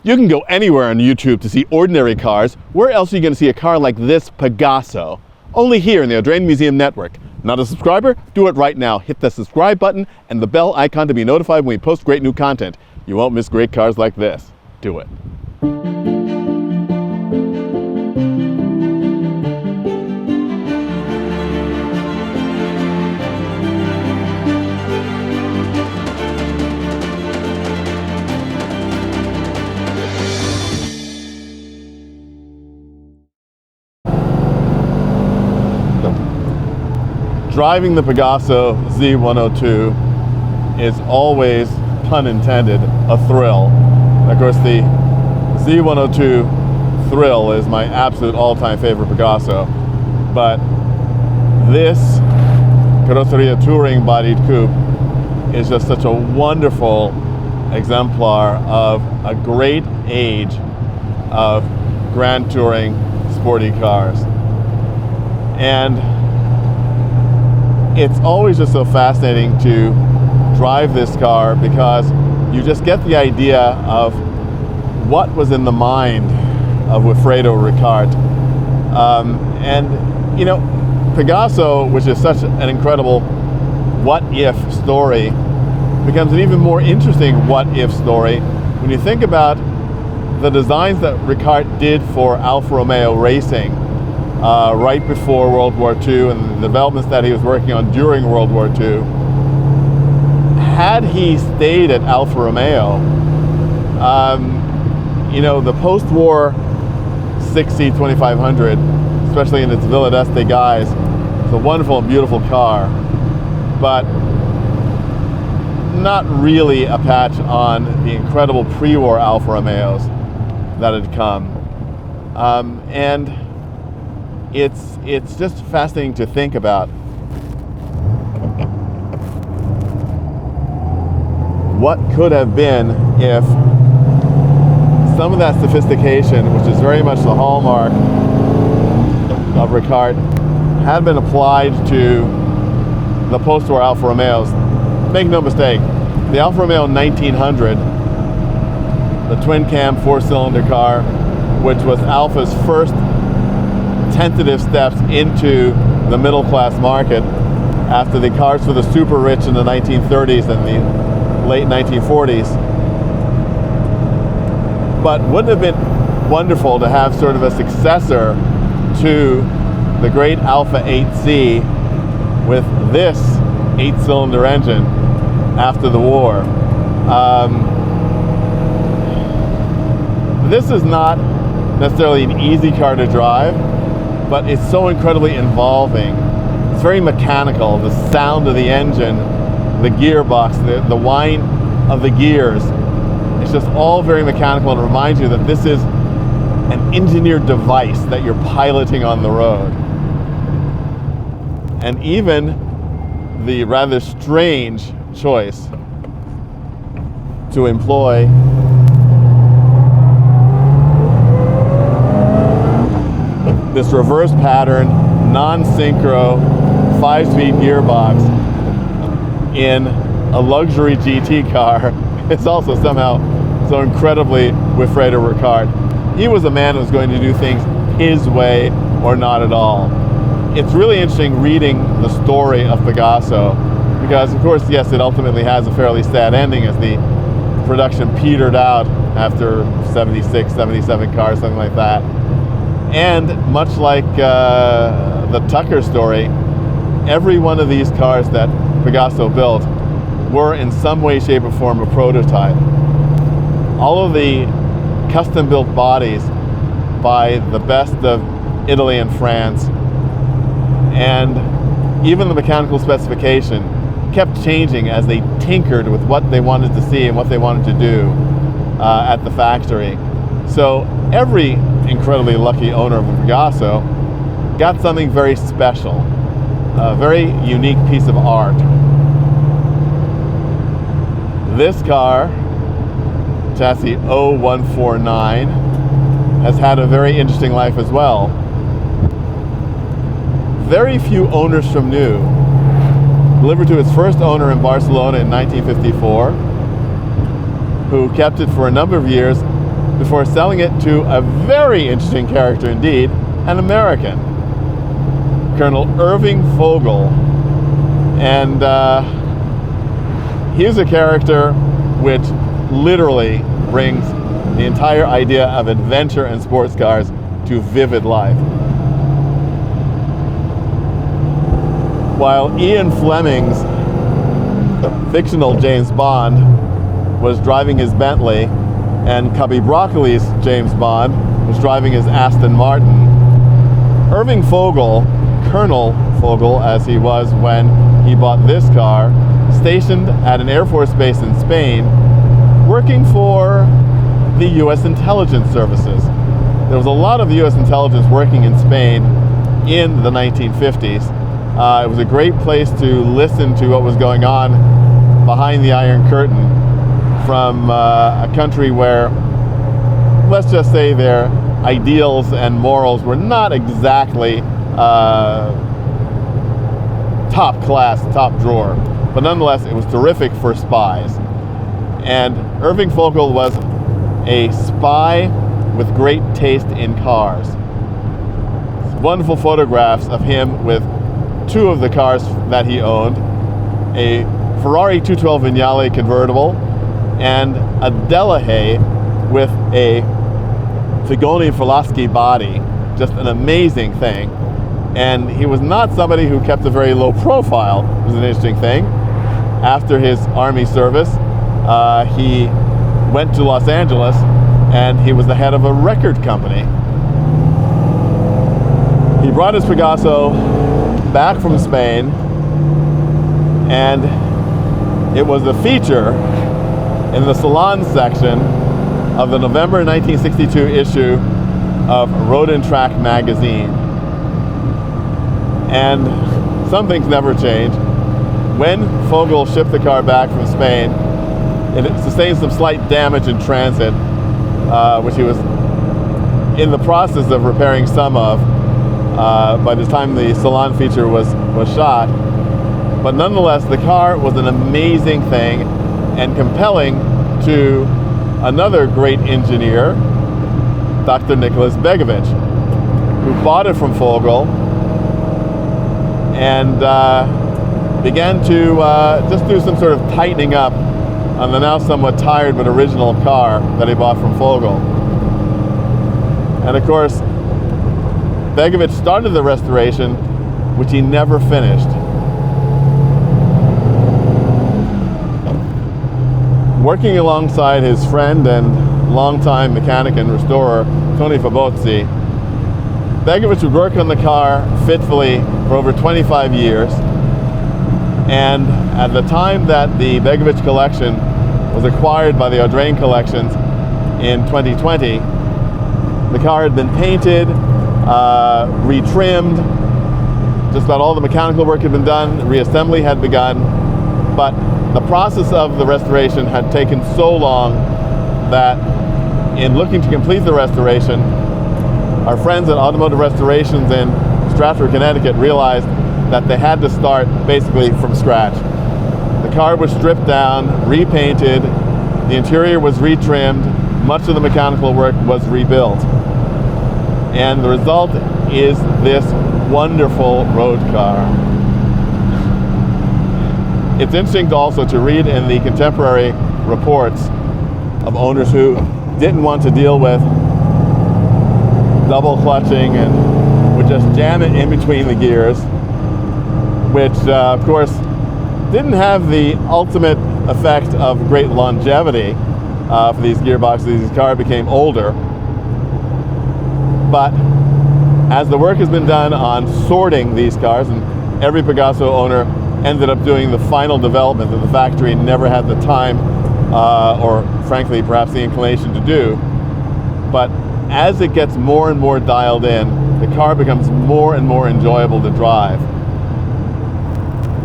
You can go anywhere on YouTube to see ordinary cars. Where else are you going to see a car like this Pegaso? Only here in the Audrain Museum Network. Not a subscriber? Do it right now. Hit the subscribe button and the bell icon to be notified when we post great new content. You won't miss great cars like this. Do it. Driving the Pegaso Z102 is always, pun intended, a thrill. And of course, the Z102 thrill is my absolute all-time favorite Pegaso. But this Carrozzeria Touring bodied coupe is just such a wonderful exemplar of a great age of grand touring sporty cars. And it's always just so fascinating to drive this car because you just get the idea of what was in the mind of Wilfredo Ricart. And, you know, Pegaso, which is such an incredible what-if story, becomes an even more interesting what-if story when you think about the designs that Ricart did for Alfa Romeo Racing right before World War II and the developments that he was working on during World War II. Had he stayed at Alfa Romeo, you know, the post-war 6C2500, especially in its Villa d'Este guise, is a wonderful and beautiful car, but not really a patch on the incredible pre-war Alfa Romeos that had come. And it's just fascinating to think about what could have been if some of that sophistication, which is very much the hallmark of Ricart, had been applied to the post-war Alfa Romeos. Make no mistake, the Alfa Romeo 1900, the twin-cam four-cylinder car, which was Alfa's first tentative steps into the middle-class market after the cars for the super rich in the 1930s and the late 1940s. But wouldn't it have been wonderful to have sort of a successor to the great Alfa 8C with this 8-cylinder engine after the war? This is not necessarily an easy car to drive, but it's so incredibly involving. It's very mechanical. The sound of the engine, the gearbox, the whine of the gears, it's just all very mechanical and reminds you that this is an engineered device that you're piloting on the road. And even the rather strange choice to employ this reverse pattern, non-synchro, 5-speed gearbox in a luxury GT car is also somehow so incredibly Wilfredo Ricart. He was a man who was going to do things his way or not at all. It's really interesting reading the story of Pegaso because, of course, yes, it ultimately has a fairly sad ending as the production petered out after 76, 77 cars, something like that. And much like the Tucker story, every one of these cars that Pegaso built were in some way, shape, or form a prototype. All of the custom-built bodies by the best of Italy and France, and even the mechanical specification kept changing as they tinkered with what they wanted to see and what they wanted to do at the factory. So every incredibly lucky owner of a Pegaso got something very special, a very unique piece of art. This car, chassis 0149, has had a very interesting life as well. Very few owners from new. Delivered to its first owner in Barcelona in 1954, who kept it for a number of years before selling it to a very interesting character indeed, an American, Colonel Irving Fogel. And he's a character which literally brings the entire idea of adventure and sports cars to vivid life. While Ian Fleming's fictional James Bond was driving his Bentley and Cubby Broccoli's James Bond was driving his Aston Martin, Irving Fogel, Colonel Fogel as he was when he bought this car, stationed at an Air Force base in Spain, working for the U.S. intelligence services. There was a lot of the U.S. intelligence working in Spain in the 1950s. It was a great place to listen to what was going on behind the Iron Curtain from a country where, let's just say, their ideals and morals were not exactly top class, top drawer, but nonetheless it was terrific for spies. And Irving Fogel was a spy with great taste in cars. Wonderful photographs of him with two of the cars that he owned, a Ferrari 212 Vignale convertible and a Delahaye with a Figoni Falaschi body. Just an amazing thing. And he was not somebody who kept a very low profile. It was an interesting thing. After his Army service, he went to Los Angeles and he was the head of a record company. He brought his Pegaso back from Spain, and it was the feature in the salon section of the November 1962 issue of Road and Track magazine. And some things never change. When Fogel shipped the car back from Spain, it sustained some slight damage in transit, which he was in the process of repairing some of by the time the salon feature was shot. But nonetheless, the car was an amazing thing and compelling to another great engineer, Dr. Nicholas Begovic, who bought it from Fogel and began to just do some sort of tightening up on the now somewhat tired but original car that he bought from Fogel. And of course, Begovic started the restoration, which he never finished. Working alongside his friend and longtime mechanic and restorer, Tony Fabozzi, Begovic would work on the car fitfully for over 25 years. And at the time that the Begovic collection was acquired by the Audrain Collections in 2020, the car had been painted, retrimmed, just about all the mechanical work had been done, reassembly had begun, but the process of the restoration had taken so long that in looking to complete the restoration, our friends at Automotive Restorations in Stratford, Connecticut realized that they had to start basically from scratch. The car was stripped down, repainted, the interior was retrimmed, much of the mechanical work was rebuilt. And the result is this wonderful road car. It's interesting also to read in the contemporary reports of owners who didn't want to deal with double clutching and would just jam it in between the gears, which of course didn't have the ultimate effect of great longevity for these gearboxes. This car became older. But as the work has been done on sorting these cars, and every Pegaso owner ended up doing the final development that the factory never had the time or frankly perhaps the inclination to do, but as it gets more and more dialed in, the car becomes more and more enjoyable to drive.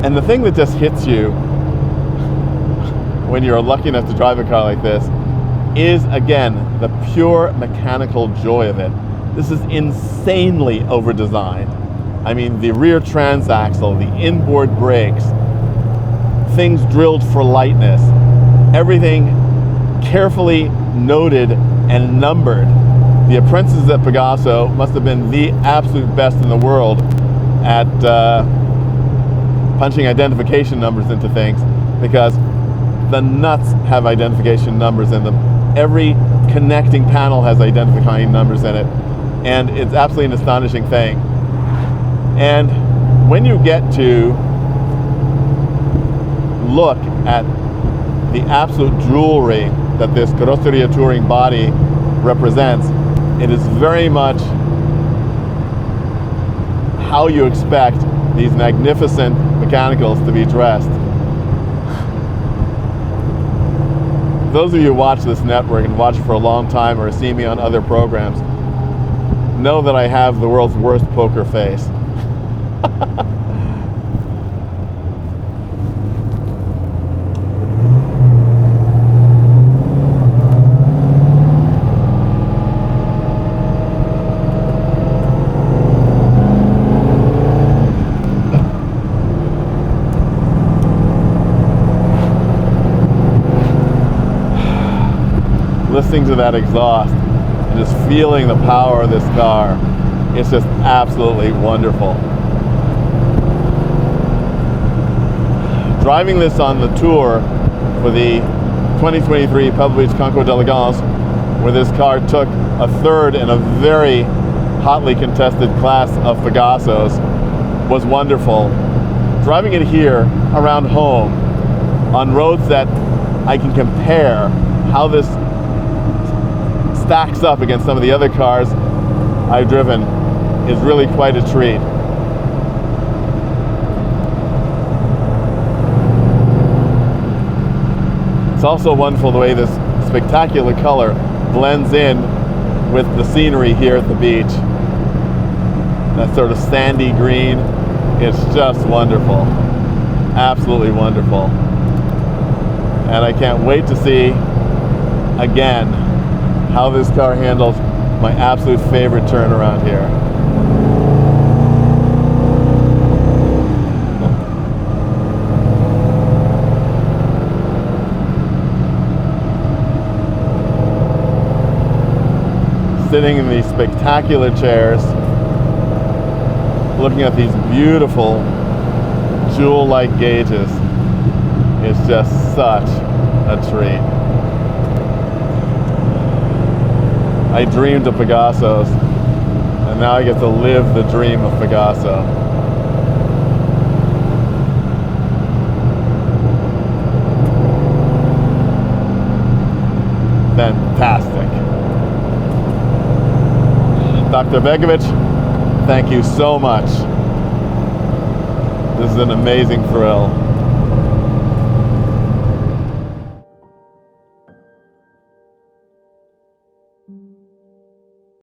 And the thing that just hits you when you're lucky enough to drive a car like this is, again, the pure mechanical joy of it. This is insanely over-designed. I mean, the rear transaxle, the inboard brakes, things drilled for lightness, everything carefully noted and numbered. The apprentices at Pegaso must have been the absolute best in the world at punching identification numbers into things, because the nuts have identification numbers in them. Every connecting panel has identifying numbers in it, and it's absolutely an astonishing thing. And when you get to look at the absolute jewelry that this Carrozzeria Touring body represents, it is very much how you expect these magnificent mechanicals to be dressed. Those of you who watch this network and watch it for a long time or see me on other programs know that I have the world's worst poker face. Listening to that exhaust and just feeling the power of this car, it's just absolutely wonderful. Driving this on the tour for the 2023 Pebble Beach Concours d'Elegance, where this car took a third in a very hotly contested class of Pegasos, was wonderful. Driving it here around home on roads that I can compare how this stacks up against some of the other cars I've driven is really quite a treat. It's also wonderful the way this spectacular color blends in with the scenery here at the beach. That sort of sandy green, it's just wonderful. Absolutely wonderful. And I can't wait to see again how this car handles my absolute favorite turn around here. Sitting in these spectacular chairs, looking at these beautiful jewel-like gauges, is just such a treat. I dreamed of Pegasos, and now I get to live the dream of Pegaso. Fantastic. Dr. Begovic, thank you so much. This is an amazing thrill.